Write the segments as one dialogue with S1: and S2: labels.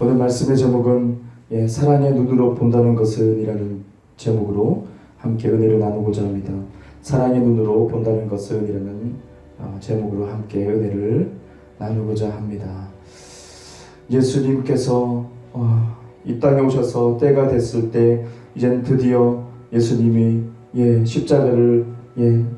S1: 오늘 말씀의 제목은 사랑의 눈으로 본다는 것은 이라는 제목으로 함께 은혜를 나누고자 합니다. 사랑의 눈으로 본다는 것은 이라는 제목으로 함께 은혜를 나누고자 합니다. 예수님께서 이 땅에 오셔서 때가 됐을 때 이제는 드디어 예수님이 십자가를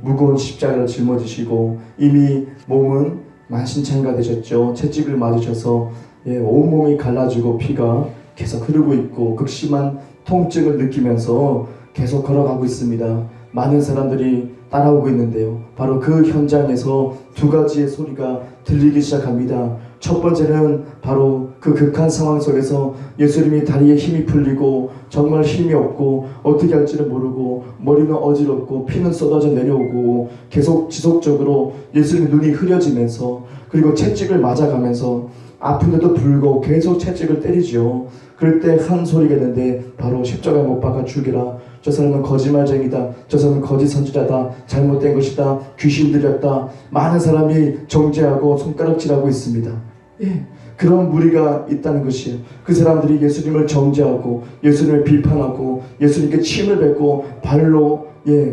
S1: 무거운 십자가를 짊어지시고 이미 몸은 만신창이가 되셨죠. 채찍을 맞으셔서 온몸이 갈라지고 피가 계속 흐르고 있고 극심한 통증을 느끼면서 계속 걸어가고 있습니다. 많은 사람들이 따라오고 있는데요. 바로 그 현장에서 두 가지의 소리가 들리기 시작합니다. 첫 번째는 바로 그 극한 상황 속에서 예수님이 다리에 힘이 풀리고 정말 힘이 없고 어떻게 할지를 모르고 머리는 어지럽고 피는 쏟아져 내려오고 계속 지속적으로 예수님의 눈이 흐려지면서 그리고 채찍을 맞아가면서 아픈데도 불구하고 계속 채찍을 때리죠. 그럴 때 한 소리가 있는데 바로 십자가에 못 박아 죽이라. 저 사람은 거짓말쟁이다. 저 사람은 거짓 선지자다. 잘못된 것이다. 귀신 들렸다. 많은 사람이 정죄하고 손가락질하고 있습니다. 그런 무리가 있다는 것이에요. 그 사람들이 예수님을 정죄하고 예수님을 비판하고 예수님께 침을 뱉고 발로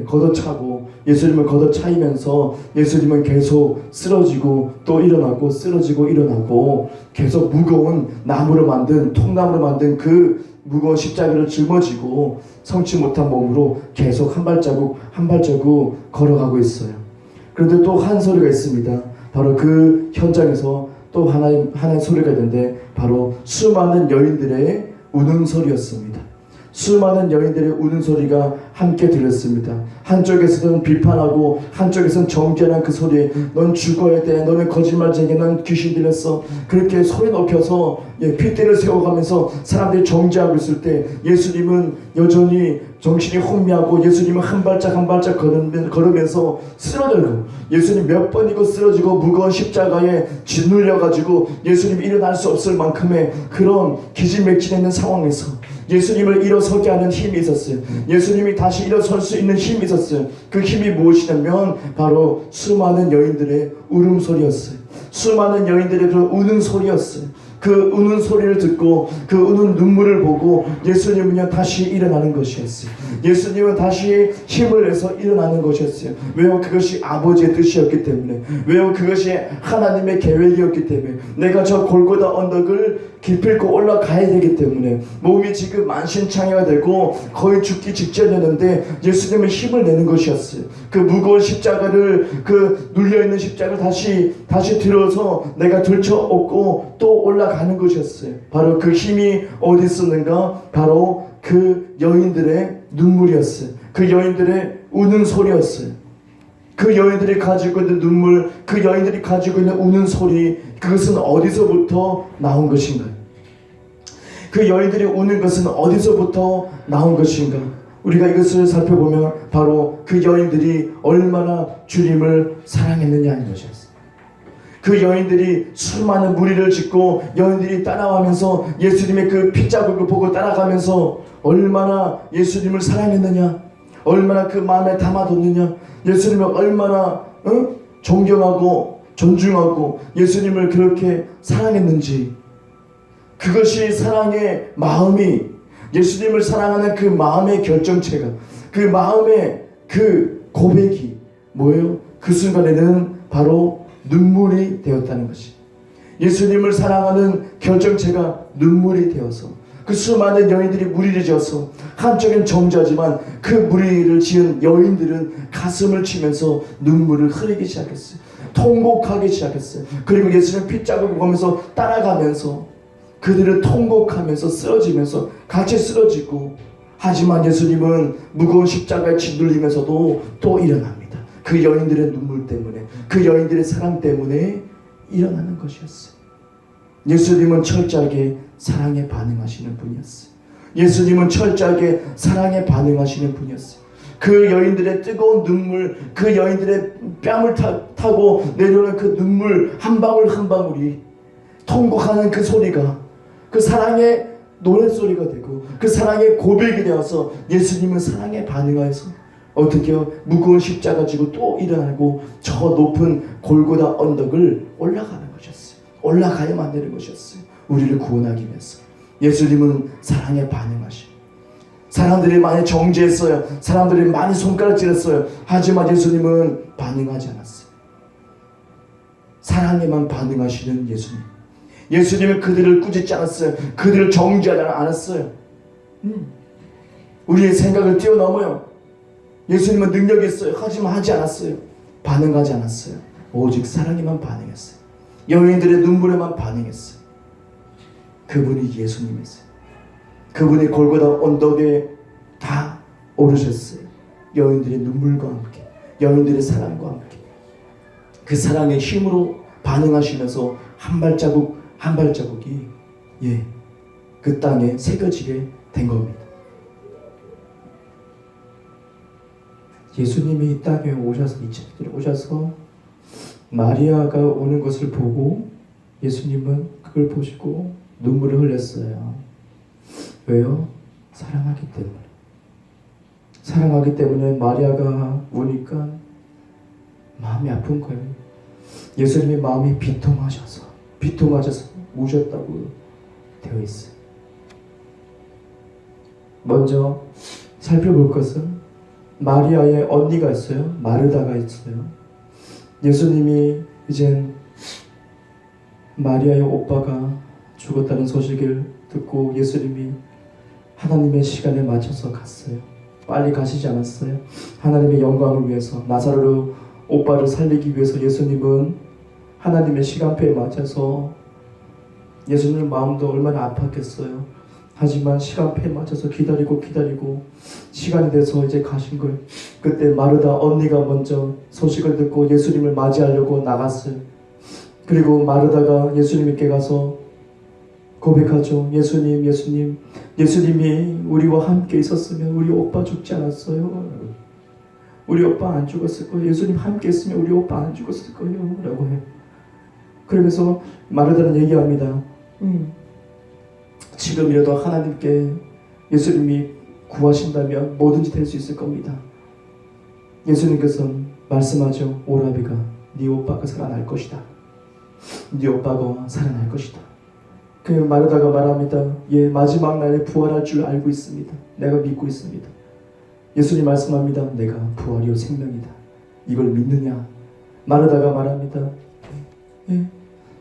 S1: 걷어차고 예수님을 걷어차이면서 예수님은 계속 쓰러지고 또 일어나고 쓰러지고 일어나고 계속 무거운 나무로 만든 통나무로 만든 그 무거운 십자가를 짊어지고 성치 못한 몸으로 계속 한 발자국 한 발자국 걸어가고 있어요. 그런데 또 한 소리가 있습니다. 바로 그 현장에서 또 하나의 소리가 있는데 바로 수많은 여인들의 우는 소리였습니다. 수많은 여인들의 우는 소리가 함께 들렸습니다. 한쪽에서는 비판하고 한쪽에서는 정죄하는 그 소리, 넌 죽어야 돼, 너는 거짓말쟁이, 넌 귀신 들렸어. 그렇게 소리 높여서 핏대를 세워가면서 사람들이 정죄하고 있을 때 예수님은 여전히 정신이 혼미하고 예수님은 한 발짝 한 발짝 걸으면서 쓰러들고 예수님 몇 번이고 쓰러지고 무거운 십자가에 짓눌려가지고 예수님이 일어날 수 없을 만큼의 그런 기진맥진했는 상황에서 예수님을 일어서게 하는 힘이 있었어요. 예수님이 다시 일어설 수 있는 힘이 있었어요. 그 힘이 무엇이냐면 바로 수많은 여인들의 울음소리였어요. 수많은 여인들의 그 우는 소리였어요. 그 우는 소리를 듣고 그 우는 눈물을 보고 예수님은요 다시 일어나는 것이었어요. 예수님은 다시 힘을 내서 일어나는 것이었어요. 왜요? 그것이 아버지의 뜻이었기 때문에. 왜요? 그것이 하나님의 계획이었기 때문에. 내가 저 골고다 언덕을 기필코 올라가야 되기 때문에. 몸이 지금 만신창이가 되고 거의 죽기 직전이었는데 예수님은 힘을 내는 것이었어요. 그 무거운 십자가를 그 눌려있는 십자가를 다시 들어서 내가 들쳐업고 또 올라가는 것이었어요. 바로 그 힘이 어디 있었는가? 바로 그 여인들의 눈물이었어요. 그 여인들의 우는 소리였어요. 그 여인들이 가지고 있는 눈물, 그 여인들이 가지고 있는 우는 소리, 그것은 어디서부터 나온 것인가요? 그 여인들이 우는 것은 어디서부터 나온 것인가? 우리가 이것을 살펴보면 바로 그 여인들이 얼마나 주님을 사랑했느냐는 것이었어요. 그 여인들이 수많은 무리를 짓고 여인들이 따라가면서 예수님의 그 핏자국을 보고 따라가면서 얼마나 예수님을 사랑했느냐, 얼마나 그 마음에 담아뒀느냐, 예수님을 얼마나 존경하고 존중하고 예수님을 그렇게 사랑했는지, 그것이 사랑의 마음이, 예수님을 사랑하는 그 마음의 결정체가, 그 마음의 그 고백이 뭐예요? 그 순간에는 바로 눈물이 되었다는 것이, 예수님을 사랑하는 결정체가 눈물이 되어서 그 수많은 여인들이 무리를 지어서 한쪽엔 정자지만 그 무리를 지은 여인들은 가슴을 치면서 눈물을 흘리기 시작했어요. 통곡하기 시작했어요. 그리고 예수님 핏자국을 보면서 따라가면서 그들을 통곡하면서 쓰러지면서 같이 쓰러지고, 하지만 예수님은 무거운 십자가에 짓눌리면서도 또 일어납니다. 그 여인들의 눈물 때문에, 그 여인들의 사랑 때문에 일어나는 것이었어요. 예수님은 철저하게 사랑에 반응하시는 분이었어요. 예수님은 철저하게 사랑에 반응하시는 분이었어요. 그 여인들의 뜨거운 눈물, 그 여인들의 뺨을 타고 내려오는 그 눈물 한 방울 한 방울이, 통곡하는 그 소리가 그 사랑의 노랫소리가 되고 그 사랑의 고백이 되어서 예수님은 사랑에 반응하여서 어떻게 무거운 십자가 지고 또 일어나고 저 높은 골고다 언덕을 올라가는 것이었어요. 올라가야만 되는 것이었어요. 우리를 구원하기 위해서. 예수님은 사랑에 반응하시고, 사람들이 많이 정죄했어요. 사람들이 많이 손가락질했어요. 하지만 예수님은 반응하지 않았어요. 사랑에만 반응하시는 예수님. 예수님은 그들을 꾸짖지 않았어요. 그들을 정죄하지 않았어요. 우리의 생각을 뛰어넘어요. 예수님은 능력이 있어요. 하지만 하지 않았어요. 반응하지 않았어요. 오직 사랑에만 반응했어요. 여인들의 눈물에만 반응했어요. 그분이 예수님이세요. 그분이 골고다 언덕에 다 오르셨어요. 여인들의 눈물과 함께, 여인들의 사랑과 함께. 그 사랑의 힘으로 반응하시면서 한 발자국 한 발자국이 그 땅에 새겨지게 된 겁니다. 예수님이 이 땅에 오셔서, 이 집에 오셔서 마리아가 오는 것을 보고 예수님은 그걸 보시고 눈물을 흘렸어요. 왜요? 사랑하기 때문에. 사랑하기 때문에 마리아가 우니까 마음이 아픈 거예요. 예수님의 마음이 비통하셔서 우셨다고 되어 있어요. 먼저 살펴볼 것은 마리아의 언니가 있어요. 마르다가 있어요. 예수님이 이젠 마리아의 오빠가 죽었다는 소식을 듣고 예수님이 하나님의 시간에 맞춰서 갔어요. 빨리 가시지 않았어요. 하나님의 영광을 위해서, 나사로 오빠를 살리기 위해서 예수님은 하나님의 시간표에 맞춰서, 예수님 마음도 얼마나 아팠겠어요. 하지만 시간표에 맞춰서 기다리고 시간이 돼서 이제 가신 거예요. 그때 마르다 언니가 먼저 소식을 듣고 예수님을 맞이하려고 나갔어요. 그리고 마르다가 예수님께 가서 고백하죠. 예수님이 우리와 함께 있었으면 우리 오빠 죽지 않았어요. 우리 오빠 안 죽었을 거예요. 예수님 함께 있으면 우리 오빠 안 죽었을 거예요. 라고 해요. 그러면서 마르다는 얘기합니다. 지금이라도 하나님께 예수님이 구하신다면 뭐든지 될 수 있을 겁니다. 예수님께서는 말씀하죠. 오라비가 네 오빠가 살아날 것이다. 네 오빠가 살아날 것이다. 그 마르다가 말합니다. 마지막 날에 부활할 줄 알고 있습니다. 내가 믿고 있습니다. 예수님 말씀합니다. 내가 부활이요 생명이다. 이걸 믿느냐? 마르다가 말합니다.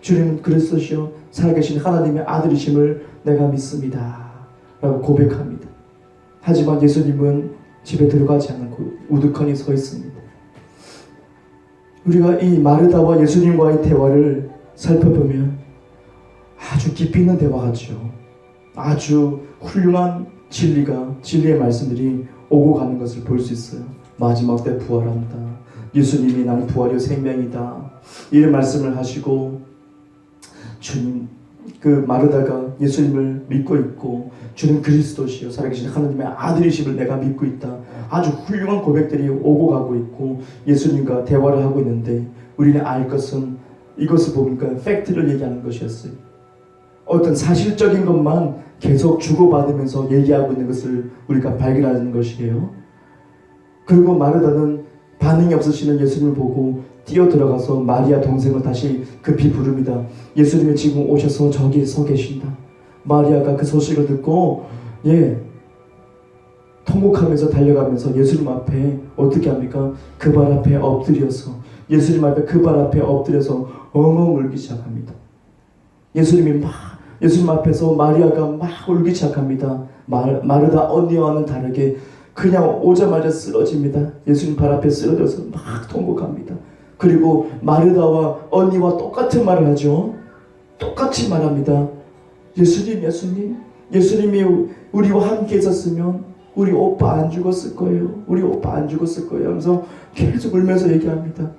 S1: 주님은 그리스도시요 살아계신 하나님의 아들이심을 내가 믿습니다. 라고 고백합니다. 하지만 예수님은 집에 들어가지 않고 우두커니 서 있습니다. 우리가 이 마르다와 예수님과의 대화를 살펴보면 아주 깊이 있는 대화 같죠. 아주 훌륭한 진리의 말씀들이 오고 가는 것을 볼 수 있어요. 마지막 때 부활한다. 예수님이 나는 부활이요 생명이다. 이런 말씀을 하시고, 주님, 그 마르다가 예수님을 믿고 있고, 주님 그리스도시요 살아계신 하나님의 아들이심을 내가 믿고 있다. 아주 훌륭한 고백들이 오고 가고 있고 예수님과 대화를 하고 있는데, 우리는 알 것은 이것을 보니까 팩트를 얘기하는 것이었어요. 어떤 사실적인 것만 계속 주고받으면서 얘기하고 있는 것을 우리가 발견하는 것이에요. 그리고 마르다는 반응이 없으시는 예수님을 보고 뛰어들어가서 마리아 동생을 다시 급히 부릅니다. 예수님이 지금 오셔서 저기 서 계신다. 마리아가 그 소식을 듣고 통곡하면서 달려가면서 예수님 앞에 어떻게 합니까? 그 발 앞에 엎드려서, 예수님 앞에 그 발 앞에 엎드려서 엉엉 울기 시작합니다. 예수님 앞에서 마리아가 막 울기 시작합니다. 마르다 언니와는 다르게 그냥 오자마자 쓰러집니다. 예수님 발 앞에 쓰러져서 막 통곡합니다. 그리고 마르다와 언니와 똑같은 말을 하죠. 똑같이 말합니다. 예수님이 우리와 함께 있었으면 우리 오빠 안 죽었을 거예요. 하면서 계속 울면서 얘기합니다.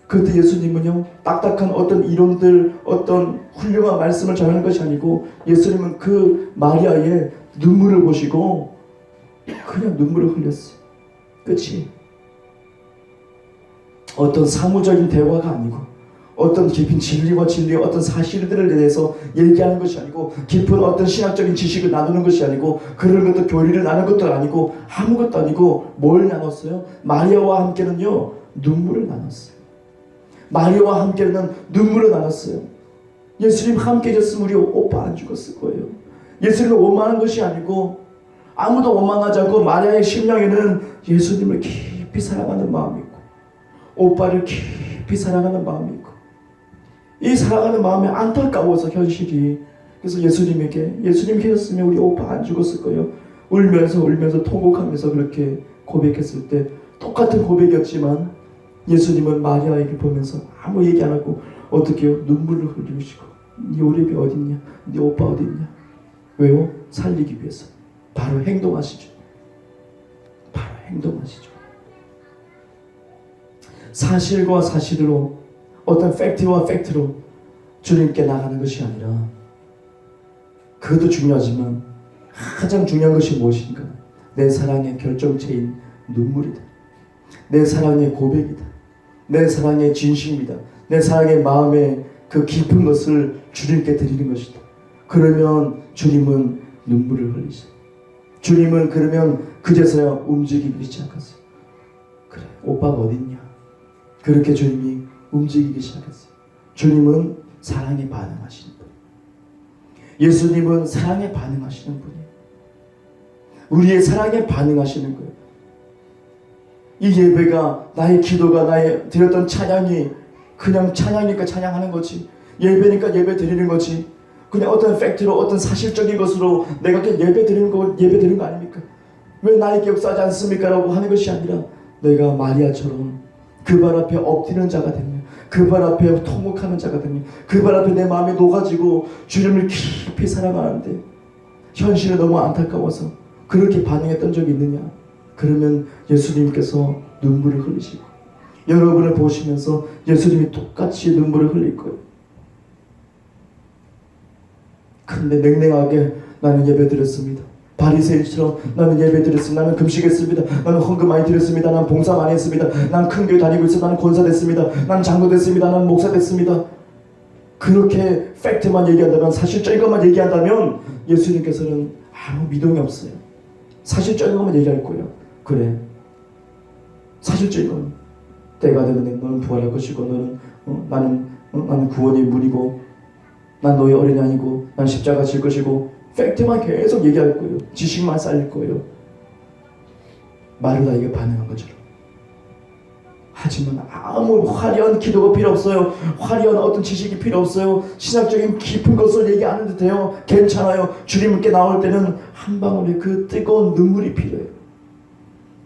S1: 그때 예수님은요, 딱딱한 어떤 이론들, 어떤 훌륭한 말씀을 전하는 것이 아니고, 예수님은 그 마리아의 눈물을 보시고 그냥 눈물을 흘렸어요. 끝이. 어떤 사무적인 대화가 아니고, 어떤 깊은 진리의 어떤 사실들에 대해서 얘기하는 것이 아니고, 깊은 어떤 신학적인 지식을 나누는 것이 아니고, 그런 것도 교리를 나누는 것도 아니고, 아무것도 아니고, 뭘 나눴어요? 마리아와 함께는요, 눈물을 나눴어요. 마리아와 함께는 눈물을 나눴어요. 예수님 함께 계셨으면 우리 오빠 안 죽었을 거예요. 예수님을 원망한 것이 아니고 아무도 원망하지 않고 마리아의 심령에는 예수님을 깊이 사랑하는 마음이 있고 오빠를 깊이 사랑하는 마음이 있고 이 사랑하는 마음이 안타까워서 현실이 그래서 예수님에게 예수님 계셨으면 우리 오빠 안 죽었을 거예요. 울면서 통곡하면서 그렇게 고백했을 때 똑같은 고백이었지만 예수님은 마리아에게 보면서 아무 얘기 안 하고 어떻게요? 눈물을 흘리시고 네 오래비 어딨냐? 네 오빠 어딨냐? 왜요? 살리기 위해서 바로 행동하시죠. 바로 행동하시죠. 사실과 사실로 어떤 팩트와 팩트로 주님께 나가는 것이 아니라 그것도 중요하지만 가장 중요한 것이 무엇인가? 내 사랑의 결정체인 눈물이다. 내 사랑의 고백이다. 내 사랑의 진심이다. 내 사랑의 마음의 그 깊은 것을 주님께 드리는 것이다. 그러면 주님은 눈물을 흘리세요. 주님은 그러면 그제서야 움직이기 시작하세요. 그래, 오빠가 어딨냐? 그렇게 주님이 움직이기 시작했어요. 주님은 사랑에 반응하시는 분. 예수님은 사랑에 반응하시는 분이에요. 우리의 사랑에 반응하시는 거예요. 이 예배가 나의 기도가 나의 드렸던 찬양이 그냥 찬양이니까 찬양하는 거지 예배니까 예배 드리는 거지 그냥 어떤 팩트로 어떤 사실적인 것으로 내가 그냥 예배 드리는 거 아닙니까? 왜 나에게 역사하지 않습니까? 라고 하는 것이 아니라 내가 마리아처럼 그 발 앞에 엎드리는 자가 되면 그 발 앞에 통곡하는 자가 되면 그 발 앞에 내 마음이 녹아지고 주님을 깊이 사랑하는데 현실은 너무 안타까워서 그렇게 반응했던 적이 있느냐? 그러면 예수님께서 눈물을 흘리시고 여러분을 보시면서 예수님이 똑같이 눈물을 흘릴 거예요. 근데 냉랭하게 나는 예배 드렸습니다. 바리새인처럼 나는 예배 드렸습니다. 나는 금식했습니다. 나는 헌금 많이 드렸습니다. 나는 봉사 많이 했습니다. 난 큰 교회 다니고 있어. 나는 권사 됐습니다. 나는 장로 됐습니다. 나는 목사 됐습니다. 그렇게 팩트만 얘기한다면 사실적인 것만 얘기한다면 예수님께서는 아무 미동이 없어요. 사실적인 것만 얘기할 거예요. 그래, 사실적인 건 때가 되면 너는 부활할 것이고 너는 나는 구원의 문이고 난 너의 어린이 아니고 난 십자가 질 것이고 팩트만 계속 얘기할 거예요. 지식만 쌓일 거예요. 마르다에게 반응한 것처럼. 하지만 아무 화려한 기도가 필요 없어요. 화려한 어떤 지식이 필요 없어요. 신학적인 깊은 것을 얘기 안 해도 돼요. 괜찮아요. 주님께 나올 때는 한 방울의 그 뜨거운 눈물이 필요해요.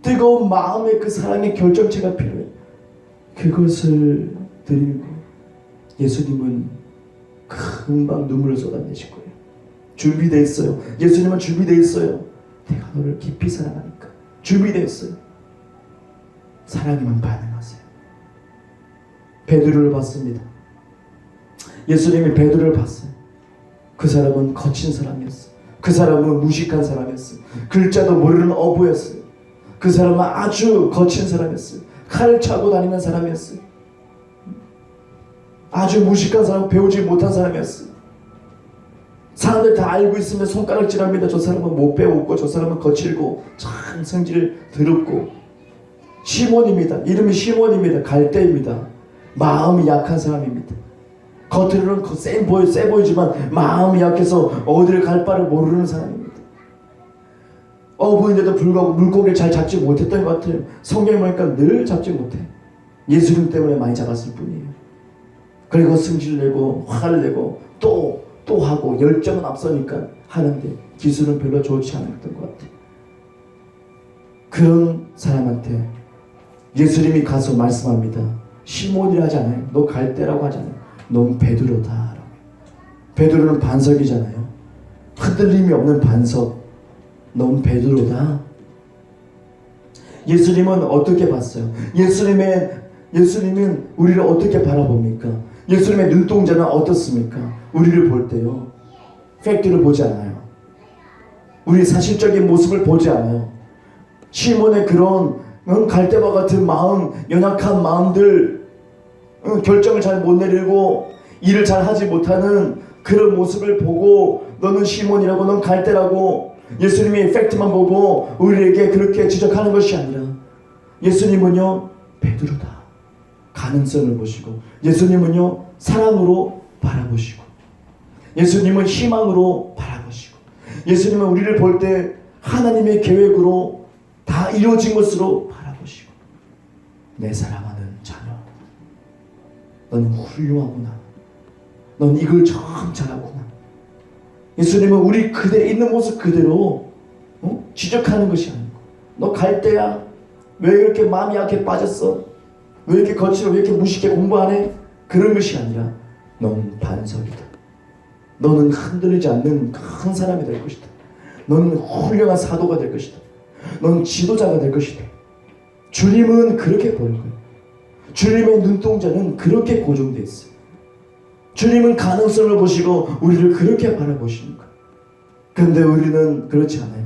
S1: 뜨거운 마음의 그 사랑의 결정체가 필요해요. 그것을 드리는 거예요. 예수님은 금방 눈물을 쏟아내실 거예요. 준비되어 있어요. 예수님은 준비되어 있어요. 내가 너를 깊이 사랑하니까 준비되어 있어요. 사랑에만 반응하세요. 베드로를 봤습니다. 예수님이 베드로를 봤어요. 그 사람은 거친 사람이었어요. 그 사람은 무식한 사람이었어요. 글자도 모르는 어부였어요. 그 사람은 아주 거친 사람이었어요. 칼을 차고 다니는 사람이었어요. 아주 무식한 사람, 배우지 못한 사람이었어요. 사람들 다 알고 있으면 손가락질합니다. 저 사람은 못 배웠고 저 사람은 거칠고 참 성질 더럽고. 시몬입니다. 이름이 시몬입니다. 갈대입니다. 마음이 약한 사람입니다. 겉으로는 세 보이지만 마음이 약해서 어디를 갈 바를 모르는 사람입니다. 어부인데도 불구하고 물고기를 잘 잡지 못했던 것 같아요. 성경에 보니까 늘 잡지 못해. 예수님 때문에 많이 잡았을 뿐이에요. 그리고 승질내고 화를 내고 또 하고 열정은 앞서니까 하는데 기술은 별로 좋지 않았던 것 같아요. 그런 사람한테 예수님이 가서 말씀합니다. 시몬이라 하지 않아요. 너 갈대라고 하잖아요. 넌 베드로다. 베드로는 반석이잖아요. 흔들림이 없는 반석. 넌 베드로다. 예수님은 어떻게 봤어요? 예수님은 우리를 어떻게 바라봅니까? 예수님의 눈동자는 어떻습니까? 우리를 볼 때요, 팩트를 보지 않아요. 우리 사실적인 모습을 보지 않아요. 시몬의 그런 갈대와 같은 마음, 연약한 마음들, 결정을 잘 못 내리고 일을 잘 하지 못하는 그런 모습을 보고 너는 시몬이라고, 넌 갈대라고 예수님이 팩트만 보고 우리에게 그렇게 지적하는 것이 아니라 예수님은요, 베드로다. 가능성을 보시고 예수님은요, 사랑으로 바라보시고 예수님은 희망으로 바라보시고, 예수님은 우리를 볼 때 하나님의 계획으로 다 이루어진 것으로 바라보시고, 내 사랑하는 자녀, 넌 훌륭하구나. 넌 이걸 참 잘하구나. 예수님은 우리 그대 있는 모습 그대로 지적하는 것이 아니고, 너 갈 때야 왜 이렇게 마음이 약해 빠졌어? 왜 이렇게 거칠어? 왜 이렇게 무식해 공부 안 해? 그런 것이 아니라 넌 반석이다. 너는 흔들리지 않는 큰 사람이 될 것이다. 너는 훌륭한 사도가 될 것이다. 넌 지도자가 될 것이다. 주님은 그렇게 보는 거예요. 주님의 눈동자는 그렇게 고정되어 있어요. 주님은 가능성을 보시고 우리를 그렇게 바라보시는 거예요. 그런데 우리는 그렇지 않아요.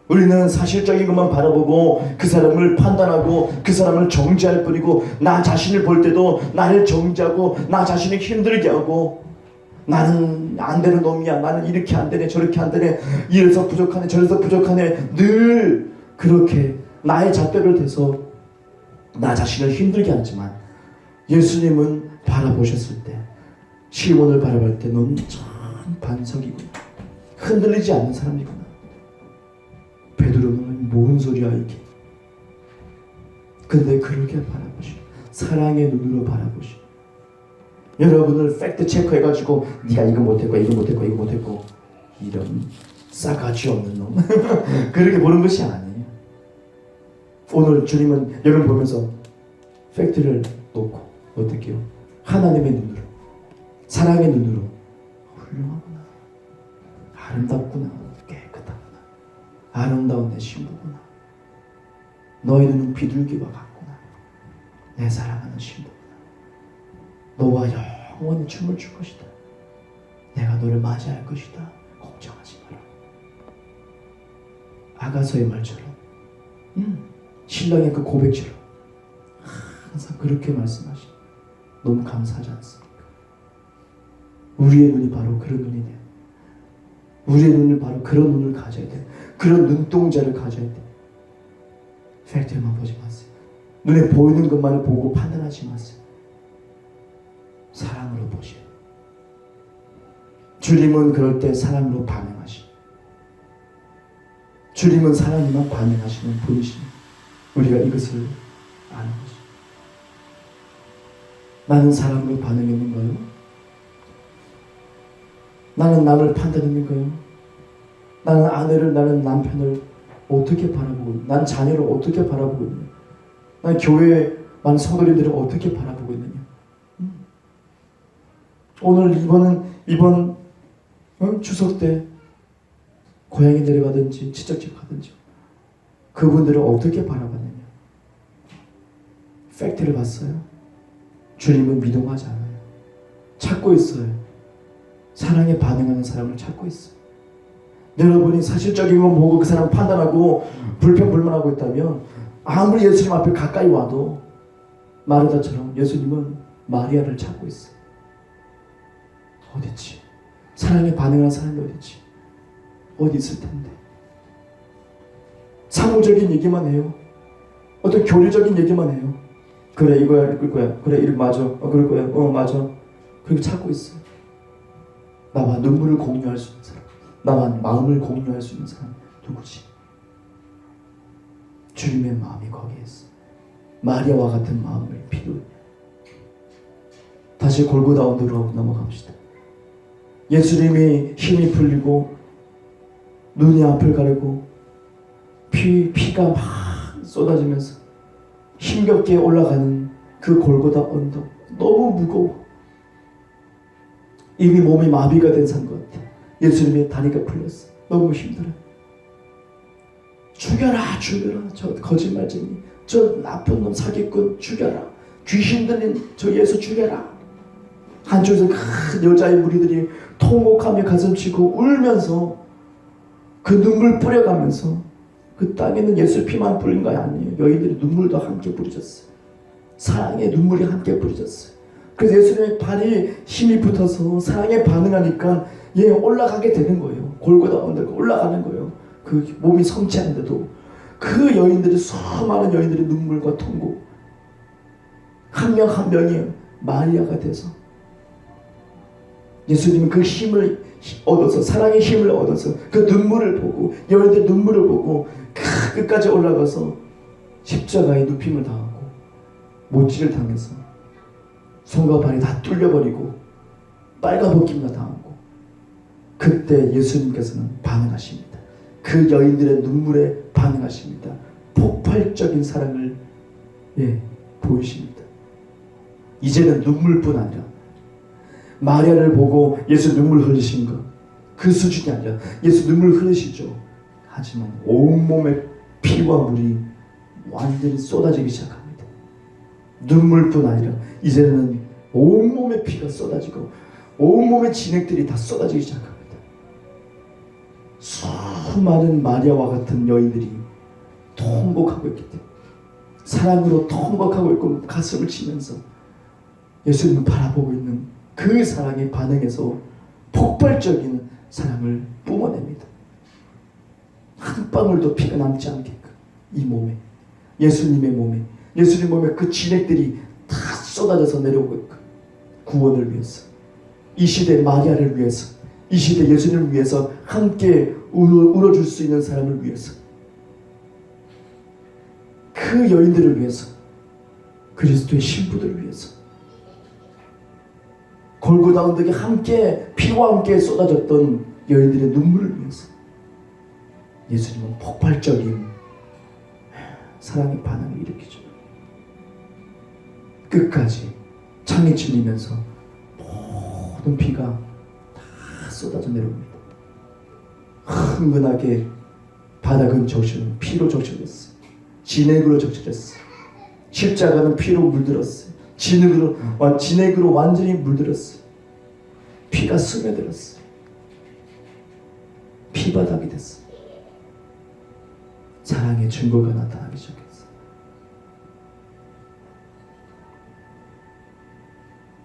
S1: 우리는 사실적인 것만 바라보고 그 사람을 판단하고 그 사람을 정죄할 뿐이고, 나 자신을 볼 때도 나를 정죄하고 나 자신을 힘들게 하고, 나는 안 되는 놈이야, 나는 이렇게 안 되네 저렇게 안 되네, 이래서 부족하네 저래서 부족하네, 늘 그렇게 나의 잣대를 대서 나 자신을 힘들게 하지만, 예수님은 바라보셨을 때, 시몬을 바라볼 때 넌 참 반석이구나, 흔들리지 않는 사람이구나. 베드로는 뭔 소리야 이게. 근데 그렇게 바라보시고 사랑의 눈으로 바라보시고, 여러분을 팩트 체크해가지고 네가 이거 못했고 이거 못했고 이거 못했고 이런 싸가지 없는 놈 그렇게 보는 것이 아니에요. 오늘 주님은 여러분 보면서 팩트를 놓고 어떻게 해요? 하나님의 눈으로, 사랑의 눈으로, 훌륭하구나, 아름답구나, 깨끗하구나, 아름다운 내 신부구나, 너의 눈은 비둘기와 같구나, 내 사랑하는 신부구나, 너와 영원히 춤을 출 것이다, 내가 너를 맞이할 것이다, 걱정하지 마라. 아가서의 말처럼, 신랑의 그 고백처럼 항상 그렇게 말씀하시. 너무 감사하지 않습니까? 우리의 눈이 바로 그런 눈이 돼요. 우리의 눈을 바로 그런 눈을 가져야 돼요. 그런 눈동자를 가져야 돼요. 팩트만 보지 마세요. 눈에 보이는 것만을 보고 판단하지 마세요. 사랑으로 보세요. 주님은 그럴 때 사랑으로 반응하시고, 주님은 사랑에만 반응하시는 분이시니 우리가 이것을 아는 것입니다. 나는 사랑으로 반응했는가요? 나는 남을 판단했는가요? 나는 아내를, 나는 남편을 어떻게 바라보고 있느냐? 난 자녀를 어떻게 바라보고 있느냐? 난 교회에 많은 성도님들을 어떻게 바라보고 있느냐? 오늘 이번 추석 때 고향에 내려가든지 친척집 가든지 그분들을 어떻게 바라봤느냐? 팩트를 봤어요. 주님은 미동하지 않아요. 찾고 있어요. 사랑에 반응하는 사람을 찾고 있어요. 여러분이 사실적인 건 보고 그 사람을 판단하고 불평불만하고 있다면, 아무리 예수님 앞에 가까이 와도 마르다처럼 예수님은 마리아를 찾고 있어요. 어딨지? 사랑에 반응하는 사람이 어딨지? 어디 있을 텐데. 사무적인 얘기만 해요. 어떤 교리적인 얘기만 해요. 그래 이거야, 이럴 거야. 그래 이거 맞아. 그럴 거야. 맞아. 그리고 찾고 있어요. 나와 눈물을 공유할 수 있는 사람, 나와 마음을 공유할 수 있는 사람 누구지? 주님의 마음이 거기에 있어. 마리아와 같은 마음을 필요해. 다시 골고다 언덕으로 넘어갑시다. 예수님이 힘이 풀리고 눈이 앞을 가리고 피가 막 쏟아지면서 힘겹게 올라가는 그 골고다 언덕, 너무 무거워. 이미 몸이 마비가 된 산 것 같아. 예수님의 다리가 풀렸어. 너무 힘들어. 죽여라, 저 거짓말쟁이, 저 나쁜 놈 사기꾼 죽여라, 귀신 들린 저 예수 죽여라. 한쪽에서 큰 여자의 무리들이 통곡하며 가슴치고 울면서 그 눈물 뿌려가면서, 그 땅에는 예수 피만 뿌린 거 아니에요. 여인들이 눈물도 함께 뿌려졌어요. 사랑의 눈물이 함께 뿌려졌어요. 그래서 예수님의 발이 힘이 붙어서 사랑에 반응하니까 올라가게 되는 거예요. 골고다 언덕 올라가는 거예요. 그 몸이 성취하는데도 그 여인들이, 수많은 여인들의 눈물과 통곡, 한 명 한 명이 마리아가 돼서 예수님은 그 힘을 얻어서, 사랑의 힘을 얻어서 그 눈물을 보고, 여인들의 눈물을 보고 끝까지 올라가서 십자가에 눕힘을 당하고 못질을 당해서 손과 발이 다 뚫려버리고 빨가벗김을 당하고, 그때 예수님께서는 반응하십니다. 그 여인들의 눈물에 반응하십니다. 폭발적인 사랑을 보이십니다. 이제는 눈물뿐 아니라 마리아를 보고 예수 눈물 흘리신 것, 그 수준이 아니라 예수 눈물 흘리시죠. 하지만 온몸에 피와 물이 완전히 쏟아지기 시작합니다. 눈물뿐 아니라 이제는 온몸에 피가 쏟아지고 온몸의 진액들이 다 쏟아지기 시작합니다. 수많은 마리아와 같은 여인들이 통곡하고 있기 때문에, 사랑으로 통곡하고 있고 가슴을 치면서 예수님을 바라보고 있는 그 사랑에 반응해서 폭발적인 사랑을 뿜어냅니다. 한 방울도 피가 남지 않게끔 이 몸에, 예수님의 몸에, 예수님 몸에 그 진액들이 다 쏟아져서 내려오고 있고, 구원을 위해서, 이 시대 마리아를 위해서, 이 시대 예수님을 위해서 함께 울어줄 수 있는 사람을 위해서, 그 여인들을 위해서, 그리스도의 신부들을 위해서, 골고다 언덕에 함께 피와 함께 쏟아졌던 여인들의 눈물을 위해서 예수님은 폭발적인 사랑의 반응을 일으키죠. 끝까지 창에 찔리면서 모든 피가 다 쏟아져 내려옵니다. 흥건하게 바닥은 피로 적셔졌어요. 진액으로 적셔졌어요. 십자가는 피로 물들었어요. 진액으로 완전히 물들었어요. 피가 스며들었어요. 피바닥이 됐어요. 사랑의 증거가 나타나기 시작했어요.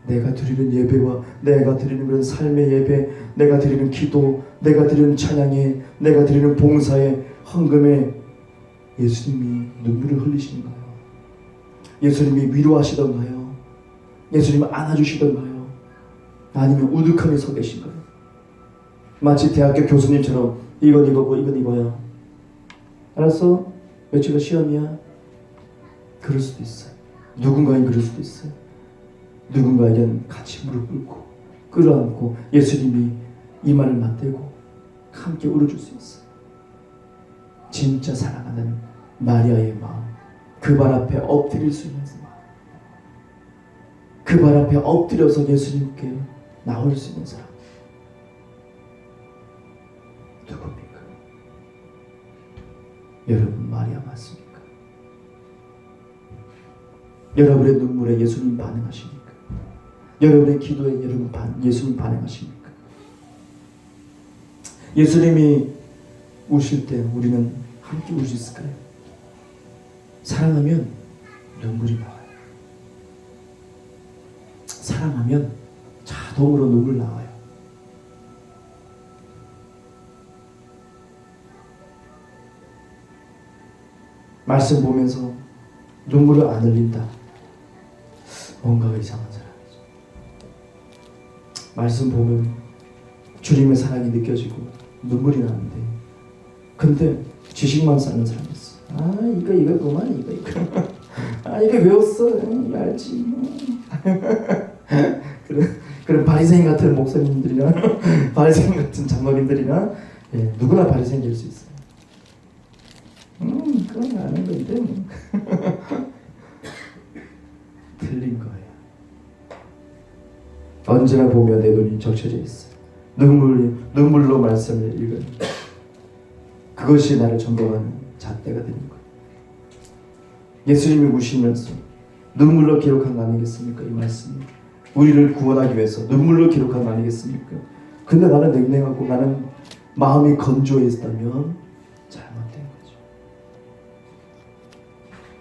S1: 내가 드리는 예배와 내가 드리는 그런 삶의 예배, 내가 드리는 기도, 내가 드리는 찬양에, 내가 드리는 봉사에, 헌금에 예수님이 눈물을 흘리시는가요? 예수님이 위로하시던가요? 예수님이 안아주시던가요? 아니면 우두커니 서 계신가요? 마치 대학교 교수님처럼 이건 이거고 이건 이거야. 알았어? 며칠간 시험이야. 그럴 수도 있어요. 누군가는 그럴 수도 있어요. 누군가에겐 같이 무릎 꿇고 끌어안고 예수님이 이마를 맞대고 함께 울어줄 수 있어요. 진짜 사랑하는 마리아의 마음, 그 발 앞에 엎드릴 수 있는 마음, 그 발 앞에 엎드려서 예수님께 나올 수 있는 사람 누굽니까? 여러분 마리아 맞습니까? 여러분의 눈물에 예수님 반응하십니까? 여러분의 기도에 예수님 반응하십니까? 예수님이 우실 때 우리는 함께 울 수 있을까요? 사랑하면 눈물이 나와요. 사랑하면 자동으로 눈물 나와요. 말씀 보면서 눈물을 안 흘린다. 뭔가가 이상한 사람이죠. 말씀 보면 주님의 사랑이 느껴지고 눈물이 나는데, 근데 지식만 쌓는 사람이 있어. 아 이거구만 이거. 아 이거 외웠어. 이거 알지. 그런 바리새인 같은 목사님들이나 바리새인 같은 장로님들이나 누구나 바리새인 될 수 있어요. 그건 아는 건데 뭐. 틀린 거예요. 언제나 보면 내 눈이 적셔져 있어요. 눈물로 말씀을 읽으니 그것이 나를 점검하는 잣대가 되는 거예요. 예수님이 우시면서 눈물로 기록한 거 아니겠습니까? 이 말씀이 우리를 구원하기 위해서 눈물로 기록한 거 아니겠습니까? 근데 나는 냉랭하고 나는 마음이 건조해 있다면 잘못된 거죠.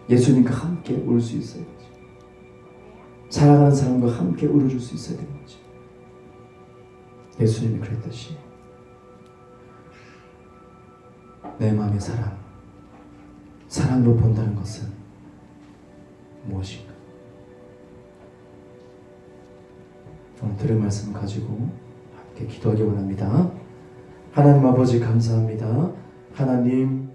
S1: 예수님과 함께 울 수 있어야 되죠. 사랑하는 사람과 함께 울어줄 수 있어야 되는 거죠. 예수님이 그랬듯이 내 마음의 사랑으로 본다는 것은 무엇인가? 오늘 들은 말씀 가지고 이렇게 기도하기 원합니다. 하나님 아버지 감사합니다. 하나님